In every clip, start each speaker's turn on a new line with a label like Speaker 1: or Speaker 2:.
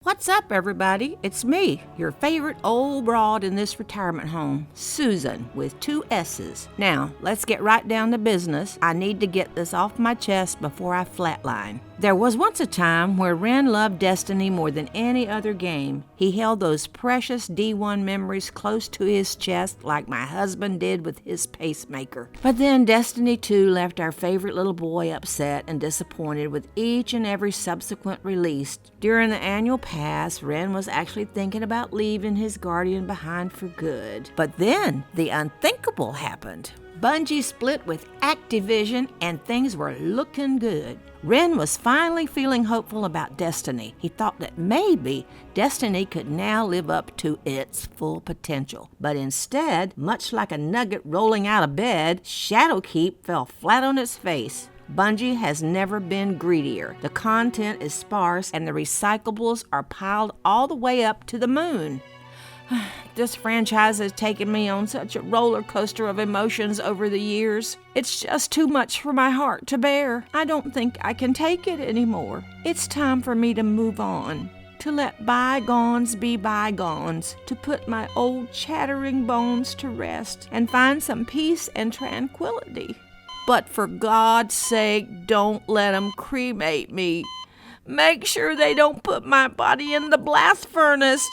Speaker 1: What's up, everybody? It's me, your favorite old broad in this retirement home, Susan, with 2 S's. Now, let's get right down to business. I need to get this off my chest before I flatline. There was once a time where Ren loved Destiny more than any other game. He held those precious D1 memories close to his chest like my husband did with his pacemaker. But then Destiny 2 left our favorite little boy upset and disappointed with each and every subsequent release. During the annual pass, Ren was actually thinking about leaving his guardian behind for good. But then the unthinkable happened. Bungie split with Activision and things were looking good. Ren was finally feeling hopeful about Destiny. He thought that maybe Destiny could now live up to its full potential. But instead, much like a nugget rolling out of bed, Shadowkeep fell flat on its face. Bungie has never been greedier. The content is sparse and the recyclables are piled all the way up to the moon. This franchise has taken me on such a roller coaster of emotions over the years. It's just too much for my heart to bear. I don't think I can take it anymore. It's time for me to move on, to let bygones be bygones, to put my old chattering bones to rest and find some peace and tranquility. But for God's sake, don't let them cremate me. Make sure they don't put my body in the blast furnace.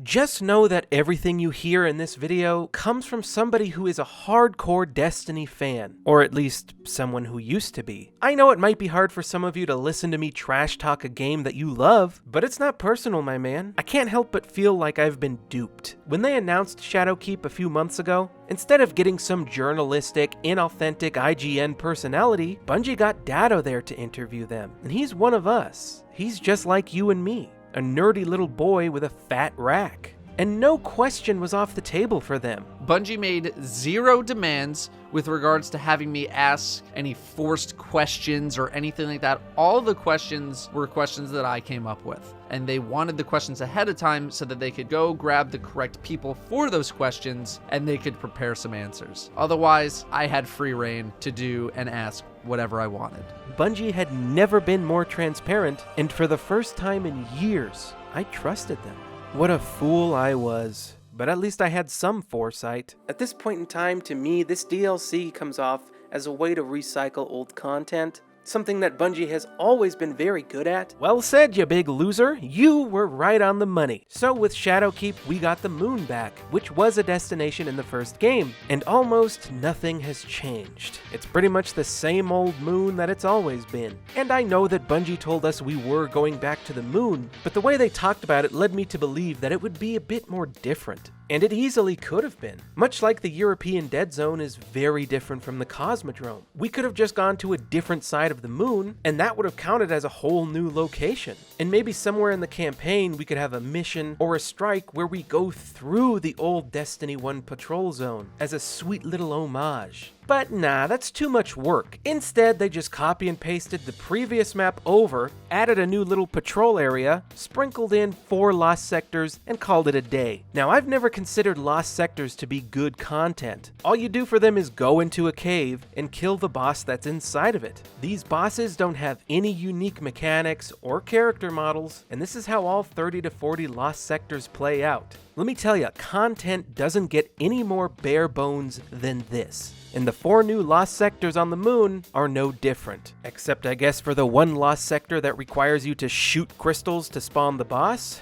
Speaker 2: Just know that everything you hear in this video comes from somebody who is a hardcore Destiny fan, or at least someone who used to be. I know it might be hard for some of you to listen to me trash talk a game that you love, but it's not personal, my man. I can't help but feel like I've been duped. When they announced Shadowkeep a few months ago, instead of getting some journalistic, inauthentic IGN personality, Bungie got Dado there to interview them, and he's one of us. He's just like you and me. A nerdy little boy with a fat rack. And no question was off the table for them.
Speaker 3: Bungie made 0 demands with regards to having me ask any forced questions or anything like that. All the questions were questions that I came up with. And they wanted the questions ahead of time so that they could go grab the correct people for those questions and they could prepare some answers. Otherwise, I had free reign to do and ask whatever I wanted.
Speaker 2: Bungie had never been more transparent, and for the first time in years, I trusted them. What a fool I was. But at least I had some foresight. At this point in time, to me, this DLC comes off as a way to recycle old content. Something that Bungie has always been very good at. Well said, you big loser. You were right on the money. So with Shadowkeep, we got the moon back, which was a destination in the first game, and almost nothing has changed. It's pretty much the same old moon that it's always been. And I know that Bungie told us we were going back to the moon, but the way they talked about it led me to believe that it would be a bit more different. And it easily could have been. Much like the European Dead Zone is very different from the Cosmodrome. We could have just gone to a different side of the moon, and that would have counted as a whole new location. And maybe somewhere in the campaign we could have a mission or a strike where we go through the old Destiny 1 patrol zone as a sweet little homage. But nah, that's too much work. Instead, they just copy and pasted the previous map over, added a new little patrol area, sprinkled in 4 lost sectors, and called it a day. Now, I've never considered lost sectors to be good content. All you do for them is go into a cave and kill the boss that's inside of it. These bosses don't have any unique mechanics or character models, and this is how all 30 to 40 lost sectors play out. Let me tell you, content doesn't get any more bare bones than this. And the 4 new lost sectors on the moon are no different. Except I guess for the one lost sector that requires you to shoot crystals to spawn the boss.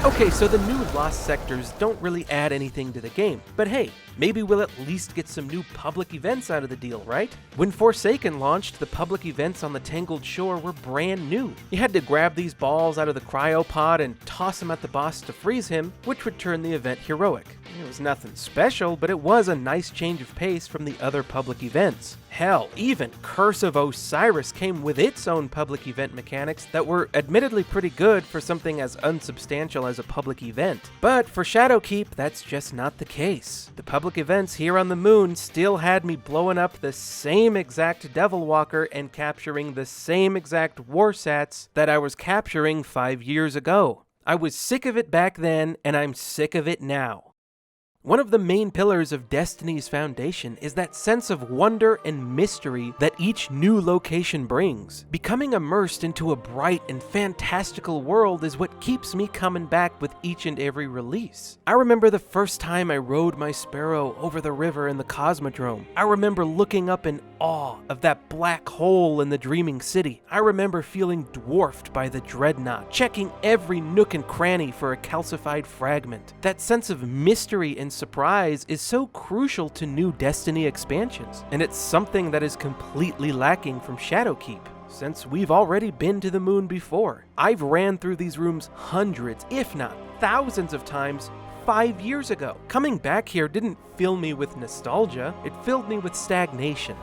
Speaker 2: Okay, so the new lost sectors don't really add anything to the game, but hey, maybe we'll at least get some new public events out of the deal, right? When Forsaken launched, the public events on the Tangled Shore were brand new. You had to grab these balls out of the cryopod and toss them at the boss to freeze him, which would turn the event heroic. It was nothing special, but it was a nice change of pace from the other public events. Hell, even Curse of Osiris came with its own public event mechanics that were admittedly pretty good for something as unsubstantial as a public event. content. But for Shadowkeep, that's just not the case. The public events here on the moon still had me blowing up the same exact Devil Walker and capturing the same exact warsats that I was capturing 5 years ago. I was sick of it back then, and I'm sick of it now. One of the main pillars of Destiny's foundation is that sense of wonder and mystery that each new location brings. Becoming immersed into a bright and fantastical world is what keeps me coming back with each and every release. I remember the first time I rode my Sparrow over the river in the Cosmodrome. I remember looking up in awe of that black hole in the Dreaming City. I remember feeling dwarfed by the Dreadnought, checking every nook and cranny for a calcified fragment. That sense of mystery and surprise is so crucial to new Destiny expansions, and it's something that is completely lacking from Shadowkeep, since we've already been to the moon before. I've ran through these rooms hundreds, if not thousands of times 5 years ago. Coming back here didn't fill me with nostalgia, it filled me with stagnation.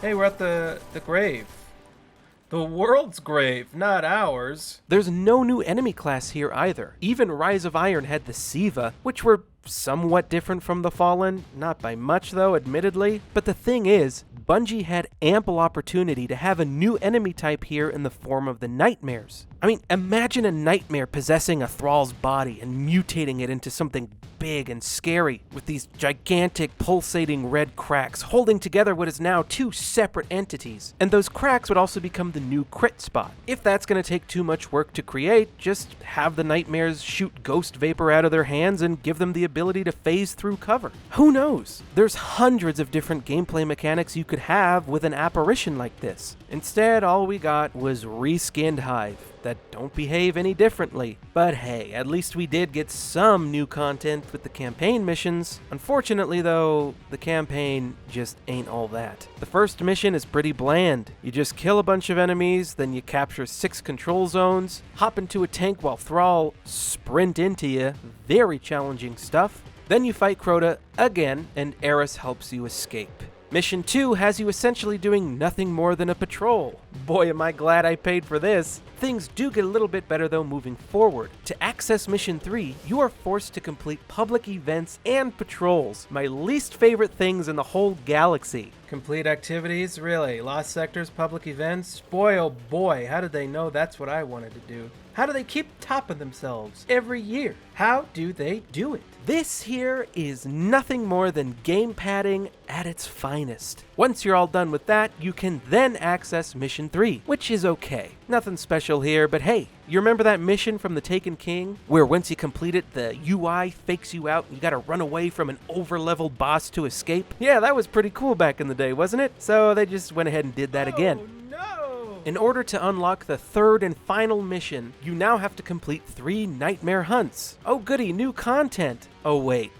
Speaker 4: Hey, we're at the grave. The world's grave, not ours.
Speaker 2: There's no new enemy class here either. Even Rise of Iron had the Siva, which were somewhat different from the Fallen, not by much though, admittedly. But the thing is, Bungie had ample opportunity to have a new enemy type here in the form of the Nightmares. I mean, imagine a nightmare possessing a thrall's body and mutating it into something big and scary, with these gigantic pulsating red cracks holding together what is now 2 separate entities. And those cracks would also become the new crit spot. If that's going to take too much work to create, just have the nightmares shoot ghost vapor out of their hands and give them the ability to phase through cover. Who knows? There's hundreds of different gameplay mechanics you could have with an apparition like this. Instead, all we got was reskinned Hive that don't behave any differently. But hey, at least we did get some new content with the campaign missions. Unfortunately though, the campaign just ain't all that. The first mission is pretty bland. You just kill a bunch of enemies, then you capture 6 control zones, hop into a tank while Thrall sprint into you, very challenging stuff. Then you fight Crota again, and Eris helps you escape. Mission 2 has you essentially doing nothing more than a patrol. Boy, am I glad I paid for this. Things do get a little bit better though moving forward. To access Mission 3, you are forced to complete public events and patrols, my least favorite things in the whole galaxy.
Speaker 4: Complete activities? Really? Lost sectors, public events? Boy, oh boy, how did they know that's what I wanted to do? How do they keep topping themselves every year? How do they do it?
Speaker 2: This here is nothing more than game padding at its finest. Once you're all done with that, you can then access Mission 3, which is okay. Nothing special here, but hey, you remember that mission from the Taken King, where once you complete it, the UI fakes you out and you gotta run away from an over-leveled boss to escape? Yeah, that was pretty cool back in the day, wasn't it? So they just went ahead and did that again. In order to unlock the third and final mission, you now have to complete 3 nightmare hunts. Oh goody, new content. Oh wait,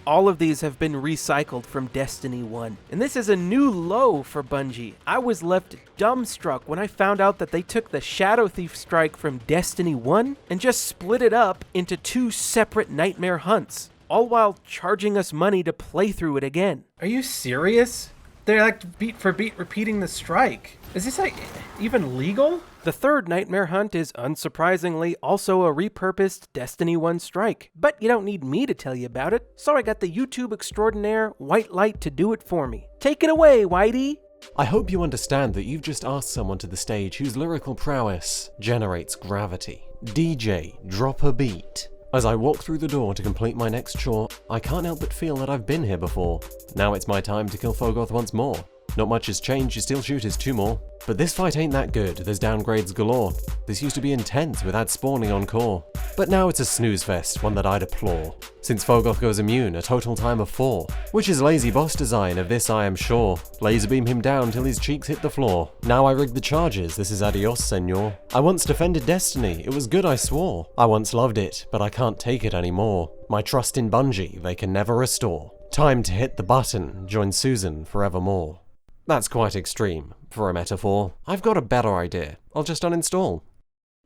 Speaker 2: all of these have been recycled from Destiny 1. And this is a new low for Bungie. I was left dumbstruck when I found out that they took the Shadow Thief strike from Destiny 1 and just split it up into 2 separate nightmare hunts, all while charging us money to play through it again.
Speaker 4: Are you serious? They're like beat for beat repeating the strike. Is this like even legal?
Speaker 2: The third nightmare hunt is unsurprisingly also a repurposed Destiny 1 strike. But you don't need me to tell you about it, so I got the YouTube extraordinaire White Light to do it for me. Take it away, Whitey!
Speaker 5: I hope you understand that you've just asked someone to the stage whose lyrical prowess generates gravity. DJ, drop a beat. As I walk through the door to complete my next chore, I can't help but feel that I've been here before. Now it's my time to kill Fogoth once more. Not much has changed, you still shoot as 2 more. But this fight ain't that good, there's downgrades galore. This used to be intense with ads spawning on core. But now it's a snooze fest, one that I deplore. Since Fogoth goes immune, a total time of 4. Which is lazy boss design, of this I am sure. Laser beam him down till his cheeks hit the floor. Now I rig the charges, this is adios, senor. I once defended Destiny, it was good I swore. I once loved it, but I can't take it anymore. My trust in Bungie, they can never restore. Time to hit the button, join Susan forevermore. That's quite extreme, for a metaphor. I've got a better idea. I'll just uninstall.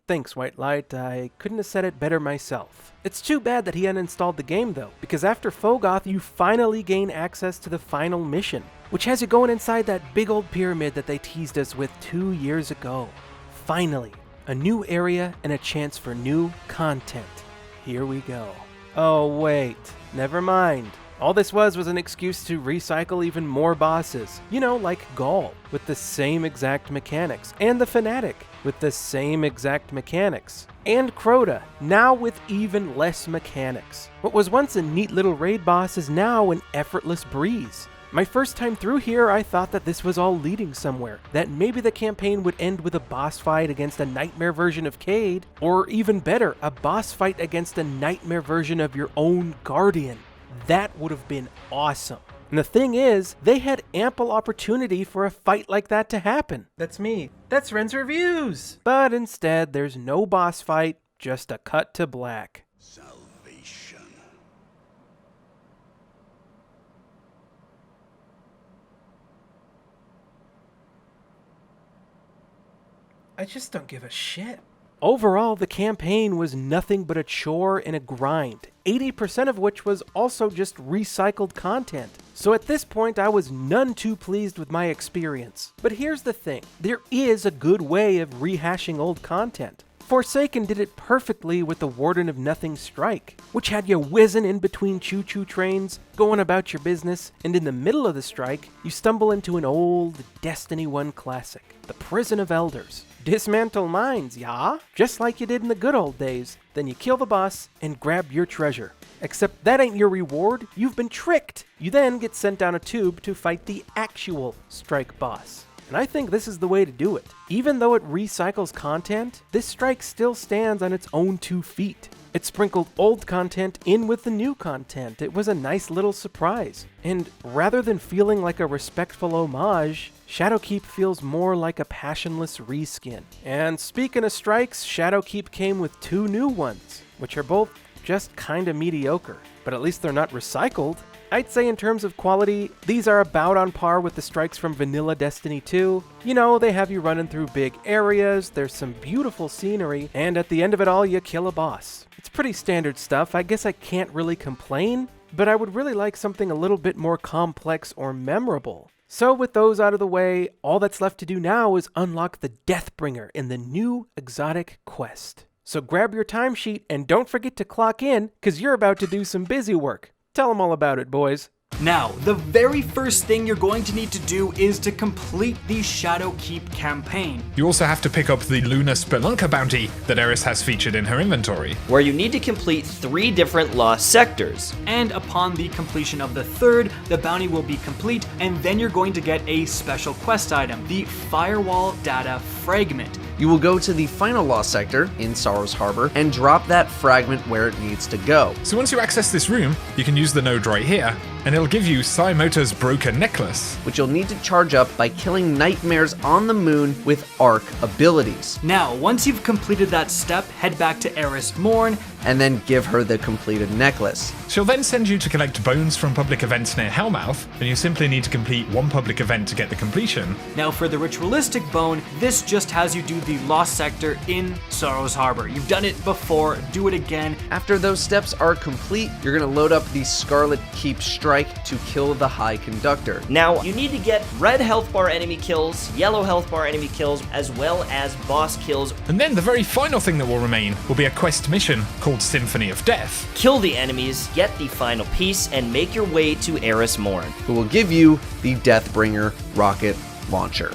Speaker 2: Thanks, White Light. I couldn't have said it better myself. It's too bad that he uninstalled the game though, because after Fogoth you finally gain access to the final mission, which has you going inside that big old pyramid that they teased us with 2 years ago. Finally, a new area and a chance for new content. Here we go. Oh wait, never mind. All this was an excuse to recycle even more bosses. You know, like Gaul, with the same exact mechanics, and the Fanatic, with the same exact mechanics, and Crota, now with even less mechanics. What was once a neat little raid boss is now an effortless breeze. My first time through here, I thought that this was all leading somewhere, that maybe the campaign would end with a boss fight against a nightmare version of Cade, or even better, a boss fight against a nightmare version of your own Guardian. That would have been awesome. And the thing is, they had ample opportunity for a fight like that to happen.
Speaker 4: That's me. That's RennsReviews.
Speaker 2: But instead, there's no boss fight, just a cut to black.
Speaker 6: Salvation.
Speaker 4: I just don't give a shit.
Speaker 2: Overall, the campaign was nothing but a chore and a grind, 80% of which was also just recycled content. So at this point, I was none too pleased with my experience. But here's the thing, there is a good way of rehashing old content. Forsaken did it perfectly with the Warden of Nothing strike, which had you whizzing in between choo-choo trains, going about your business, and in the middle of the strike, you stumble into an old Destiny 1 classic, the Prison of Elders. Dismantle mines, yeah? Just like you did in the good old days. Then you kill the boss and grab your treasure. Except that ain't your reward, you've been tricked. You then get sent down a tube to fight the actual strike boss. And I think this is the way to do it. Even though it recycles content, this strike still stands on its own 2 feet. It sprinkled old content in with the new content. It was a nice little surprise. And rather than feeling like a respectful homage, Shadowkeep feels more like a passionless reskin. And speaking of strikes, Shadowkeep came with 2 new ones, which are both just kinda mediocre. But at least they're not recycled. I'd say in terms of quality, these are about on par with the strikes from vanilla Destiny 2. You know, they have you running through big areas, there's some beautiful scenery, and at the end of it all, you kill a boss. It's pretty standard stuff, I guess I can't really complain, but I would really like something a little bit more complex or memorable. So with those out of the way, all that's left to do now is unlock the Deathbringer in the new exotic quest. So grab your timesheet and don't forget to clock in, cause you're about to do some busy work. Tell them all about it, boys.
Speaker 7: Now, the very first thing you're going to need to do is to complete the Shadowkeep campaign,
Speaker 8: You also have to pick up the Lunar Spelunker bounty that Eris has featured in her inventory.
Speaker 9: where you need to complete 3 different lost sectors.
Speaker 7: and upon the completion of the third, the bounty will be complete, and then you're going to get a special quest item, the Firewall Data Fragment.
Speaker 3: You will go to the final lost sector in Sorrow's Harbor and drop that fragment where it needs to go.
Speaker 8: So once you access this room, you can use the node right here, and it'll give you Saimota's Broken Necklace.
Speaker 3: Which you'll need to charge up by killing nightmares on the moon with arc abilities.
Speaker 7: Now, once you've completed that step, head back to Eris Morn,
Speaker 3: And then give her the completed necklace.
Speaker 8: She'll then send you to collect bones from public events near Hellmouth, and you simply need to complete 1 public event to get the completion.
Speaker 7: Now for the ritualistic bone, this just has you do the lost sector in Sorrow's Harbor. You've done it before, do it again.
Speaker 3: After those steps are complete, you're gonna load up the Scarlet Keep Strike to kill the High Conductor.
Speaker 9: Now, you need to get red health bar enemy kills, yellow health bar enemy kills, as well as boss kills.
Speaker 8: And then the very final thing that will remain will be a quest mission called Symphony of Death.
Speaker 9: Kill the enemies, get the final piece, and make your way to Eris Morn.
Speaker 3: Who will give you the Deathbringer rocket launcher.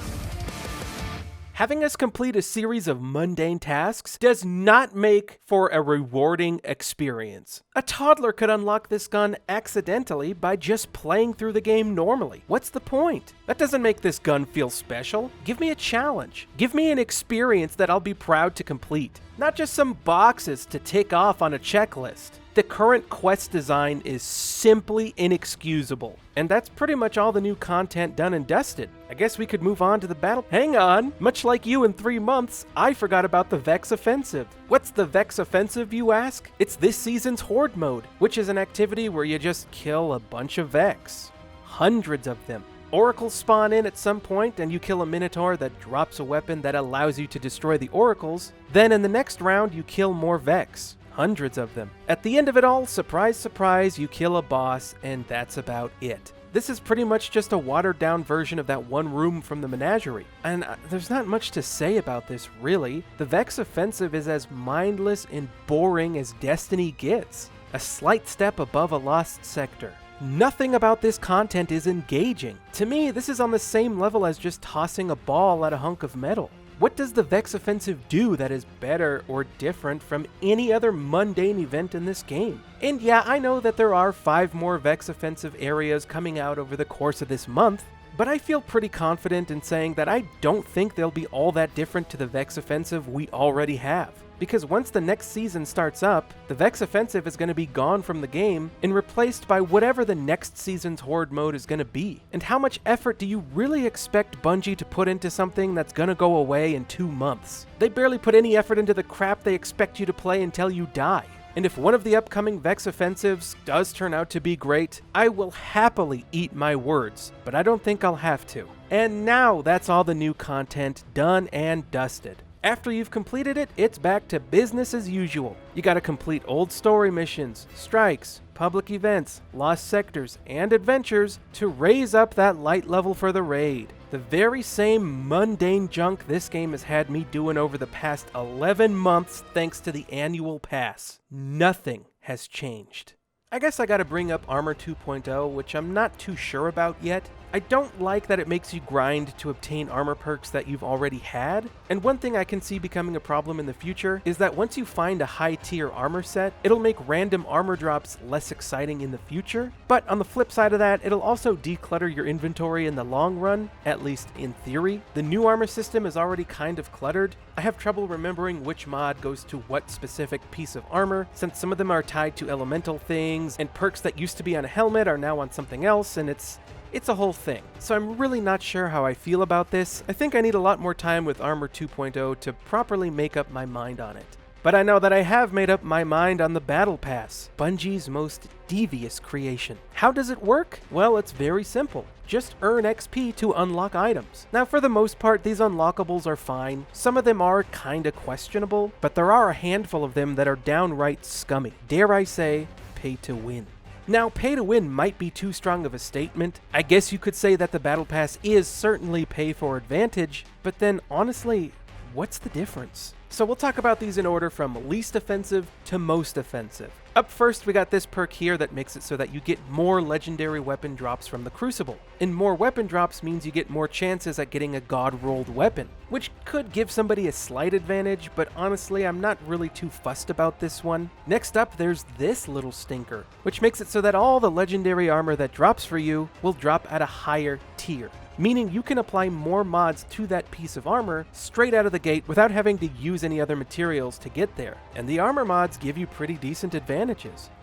Speaker 2: Having us complete a series of mundane tasks does not make for a rewarding experience. A toddler could unlock this gun accidentally by just playing through the game normally. What's the point? That doesn't make this gun feel special. Give me a challenge. Give me an experience that I'll be proud to complete. Not just some boxes to tick off on a checklist. The current quest design is simply inexcusable. And that's pretty much all the new content done and dusted. I guess we could move on to the battle. Hang on! Much like you in 3 months, I forgot about the Vex Offensive. What's the Vex Offensive, you ask? It's this season's Horde mode, which is an activity where you just kill a bunch of Vex. Hundreds of them. Oracles spawn in at some point and you kill a Minotaur that drops a weapon that allows you to destroy the Oracles. Then in the next round you kill more Vex. Hundreds of them. At the end of it all, surprise, surprise, you kill a boss, and that's about it. This is pretty much just a watered-down version of that one room from the Menagerie. And there's not much to say about this, really. The Vex Offensive is as mindless and boring as Destiny gets. a slight step above a lost sector. Nothing about this content is engaging. To me, this is on the same level as just tossing a ball at a hunk of metal. What does the Vex Offensive do that is better or different from any other mundane event in this game? And yeah, I know that there are 5 more Vex Offensive areas coming out over the course of this month, but I feel pretty confident in saying that I don't think they'll be all that different to the Vex Offensive we already have. Because once the next season starts up, the Vex Offensive is going to be gone from the game and replaced by whatever the next season's Horde mode is going to be. And how much effort do you really expect Bungie to put into something that's going to go away in 2 months? They barely put any effort into the crap they expect you to play until you die. And if one of the upcoming Vex Offensives does turn out to be great, I will happily eat my words, but I don't think I'll have to. And now that's all the new content done and dusted. After you've completed it, it's back to business as usual. You gotta complete old story missions, strikes, public events, lost sectors, and adventures to raise up that light level for the raid. The very same mundane junk this game has had me doing over the past 11 months thanks to the annual pass. Nothing has changed. I guess I gotta bring up Armor 2.0, which I'm not too sure about yet. I don't like that it makes you grind to obtain armor perks that you've already had, and one thing I can see becoming a problem in the future is that once you find a high tier armor set, it'll make random armor drops less exciting in the future, but on the flip side of that, it'll also declutter your inventory in the long run, at least in theory. The new armor system is already kind of cluttered. I have trouble remembering which mod goes to what specific piece of armor, since some of them are tied to elemental things, and perks that used to be on a helmet are now on something else, and it's a whole thing. So I'm really not sure how I feel about this. I think I need a lot more time with Armor 2.0 to properly make up my mind on it. But I know that I have made up my mind on the Battle Pass, Bungie's most devious creation. How does it work? Well, it's very simple. Just earn XP to unlock items. Now, for the most part, these unlockables are fine. Some of them are kinda questionable, but there are a handful of them that are downright scummy. Dare I say, pay to win. Now, pay to win might be too strong of a statement. I guess you could say that the Battle Pass is certainly pay for advantage, but then honestly, what's the difference? So we'll talk about these in order from least offensive to most offensive. Up first, we got this perk here that makes it so that you get more legendary weapon drops from the Crucible. And more weapon drops means you get more chances at getting a god-rolled weapon, which could give somebody a slight advantage, but honestly, I'm not really too fussed about this one. Next up, there's this little stinker, which makes it so that all the legendary armor that drops for you will drop at a higher tier, meaning you can apply more mods to that piece of armor straight out of the gate without having to use any other materials to get there. And the armor mods give you pretty decent advantages.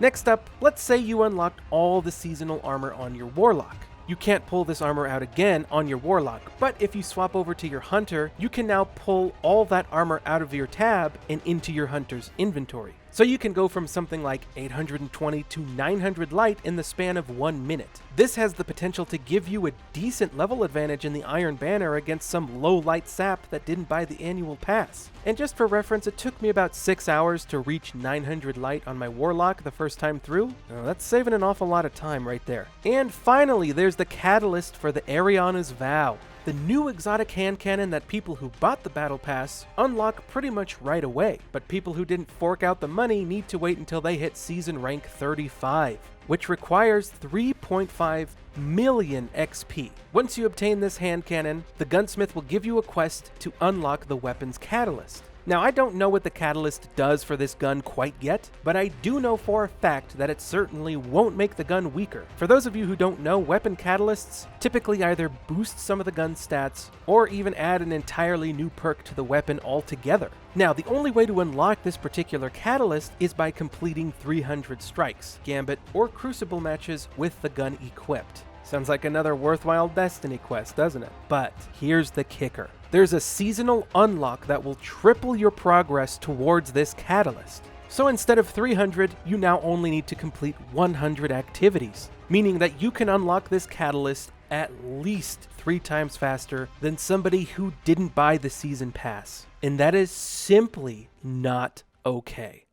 Speaker 2: Next up, let's say you unlocked all the seasonal armor on your Warlock. You can't pull this armor out again on your Warlock, but if you swap over to your Hunter, you can now pull all that armor out of your tab and into your Hunter's inventory. So you can go from something like 820 to 900 light in the span of 1 minute. This has the potential to give you a decent level advantage in the Iron Banner against some low light sap that didn't buy the annual pass. And just for reference, it took me about 6 hours to reach 900 light on my Warlock the first time through. Now, that's saving an awful lot of time right there. And finally, there's the catalyst for the Ariana's Vow, the new exotic hand cannon that people who bought the Battle Pass unlock pretty much right away, but people who didn't fork out the money need to wait until they hit season rank 35, which requires 3.5 million XP. Once you obtain this hand cannon, the gunsmith will give you a quest to unlock the weapon's catalyst. Now, I don't know what the catalyst does for this gun quite yet, but I do know for a fact that it certainly won't make the gun weaker. For those of you who don't know, weapon catalysts typically either boost some of the gun's stats, or even add an entirely new perk to the weapon altogether. Now, the only way to unlock this particular catalyst is by completing 300 strikes, gambit, or crucible matches with the gun equipped. Sounds like another worthwhile Destiny quest, doesn't it? But here's the kicker. There's a seasonal unlock that will triple your progress towards this catalyst. So instead of 300, you now only need to complete 100 activities, meaning that you can unlock this catalyst at least 3 times faster than somebody who didn't buy the season pass. And that is simply not okay.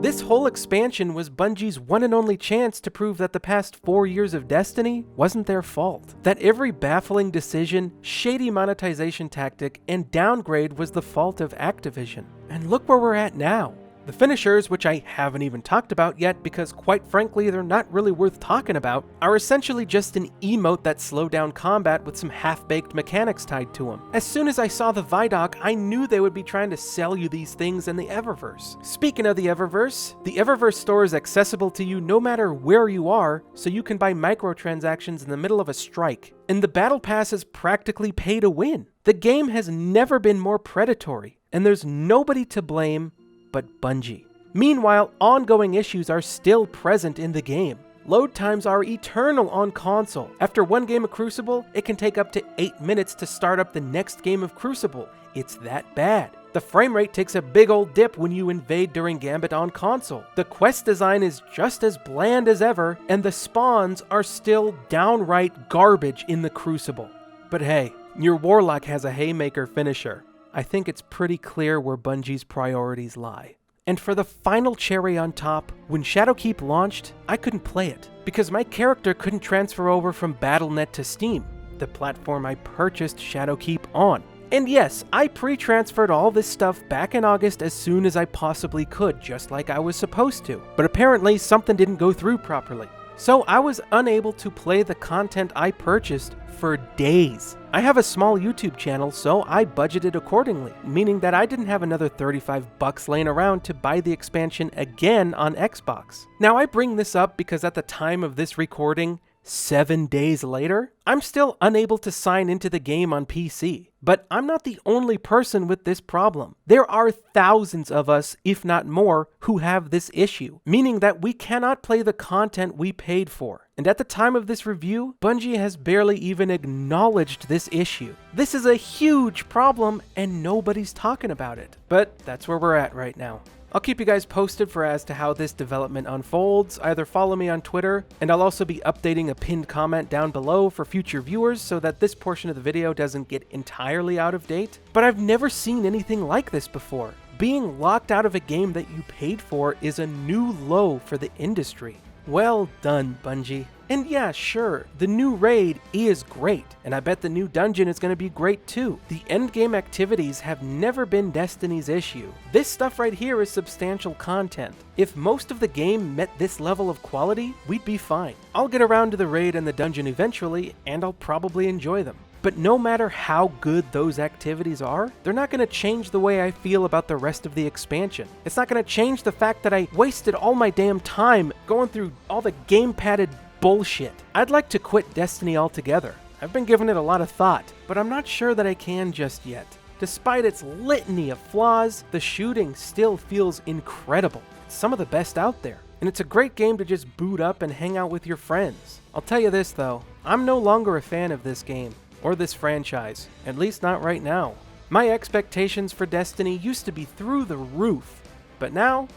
Speaker 2: This whole expansion was Bungie's one and only chance to prove that the past 4 years of Destiny wasn't their fault. That every baffling decision, shady monetization tactic, and downgrade was the fault of Activision. And look where we're at now. The finishers, which I haven't even talked about yet because quite frankly they're not really worth talking about, are essentially just an emote that slowed down combat with some half-baked mechanics tied to them. As soon as I saw the Vidoc, I knew they would be trying to sell you these things in the Eververse. Speaking of the Eververse store is accessible to you no matter where you are, so you can buy microtransactions in the middle of a strike. And the Battle Pass is practically pay to win. The game has never been more predatory, and there's nobody to blame but Bungie. Meanwhile, ongoing issues are still present in the game. Load times are eternal on console. After one game of Crucible, it can take up to 8 minutes to start up the next game of Crucible. It's that bad. The frame rate takes a big old dip when you invade during Gambit on console. The quest design is just as bland as ever, and the spawns are still downright garbage in the Crucible. But hey, your Warlock has a haymaker finisher. I think it's pretty clear where Bungie's priorities lie. And for the final cherry on top, when Shadowkeep launched, I couldn't play it because my character couldn't transfer over from Battle.net to Steam, the platform I purchased Shadowkeep on. And yes, I pre-transferred all this stuff back in August as soon as I possibly could, just like I was supposed to. But apparently something didn't go through properly. So I was unable to play the content I purchased for days. I have a small YouTube channel, so I budgeted accordingly, meaning that I didn't have another $35 laying around to buy the expansion again on Xbox. Now I bring this up because at the time of this recording, 7 days later, I'm still unable to sign into the game on PC. But I'm not the only person with this problem. There are thousands of us, if not more, who have this issue, meaning that we cannot play the content we paid for. And at the time of this review, Bungie has barely even acknowledged this issue. This is a huge problem and nobody's talking about it. But that's where we're at right now. I'll keep you guys posted as to how this development unfolds. Either follow me on Twitter, and I'll also be updating a pinned comment down below for future viewers so that this portion of the video doesn't get entirely out of date. But I've never seen anything like this before. Being locked out of a game that you paid for is a new low for the industry. Well done, Bungie. And yeah, sure, the new raid is great, and I bet the new dungeon is going to be great too. The endgame activities have never been Destiny's issue. This stuff right here is substantial content. If most of the game met this level of quality, we'd be fine. I'll get around to the raid and the dungeon eventually, and I'll probably enjoy them. But no matter how good those activities are, they're not going to change the way I feel about the rest of the expansion. It's not going to change the fact that I wasted all my damn time going through all the game-padded bullshit. I'd like to quit Destiny altogether. I've been giving it a lot of thought, but I'm not sure that I can just yet. Despite its litany of flaws, the shooting still feels incredible. It's some of the best out there. And it's a great game to just boot up and hang out with your friends. I'll tell you this though, I'm no longer a fan of this game. Or this franchise, at least not right now. My expectations for Destiny used to be through the roof, but now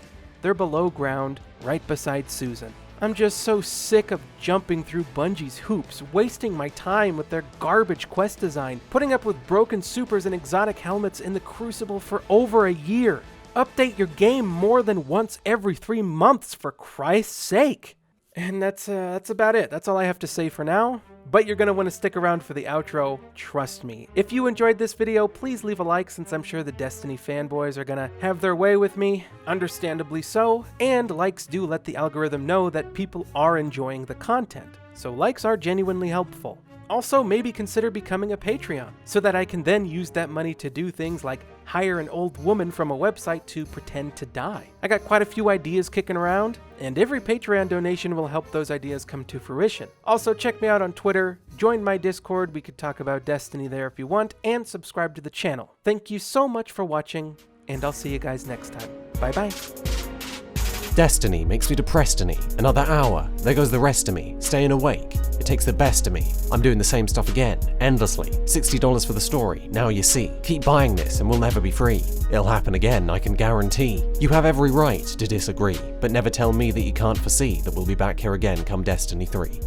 Speaker 2: they're below ground, right beside Susan. I'm just so sick of jumping through Bungie's hoops, wasting my time with their garbage quest design, putting up with broken supers and exotic helmets in the Crucible for over a year. Update your game more than once every 3 months, for Christ's sake. And that's about it. That's all I have to say for now. But you're going to want to stick around for the outro, trust me. If you enjoyed this video, please leave a like since I'm sure the Destiny fanboys are going to have their way with me, understandably so, and likes do let the algorithm know that people are enjoying the content, so likes are genuinely helpful. Also, maybe consider becoming a Patreon, so that I can then use that money to do things like hire an old woman from a website to pretend to die. I got quite a few ideas kicking around, and every Patreon donation will help those ideas come to fruition. Also, check me out on Twitter, join my Discord, we could talk about Destiny there if you want, and subscribe to the channel. Thank you so much for watching, and I'll see you guys next time. Bye bye.
Speaker 5: Destiny makes me Depresstiny. Another hour, there goes the rest of me, staying awake. It takes the best of me. I'm doing the same stuff again, endlessly. $60 for the story, now you see. Keep buying this and we'll never be free. It'll happen again, I can guarantee. You have every right to disagree, but never tell me that you can't foresee that we'll be back here again come Destiny 3.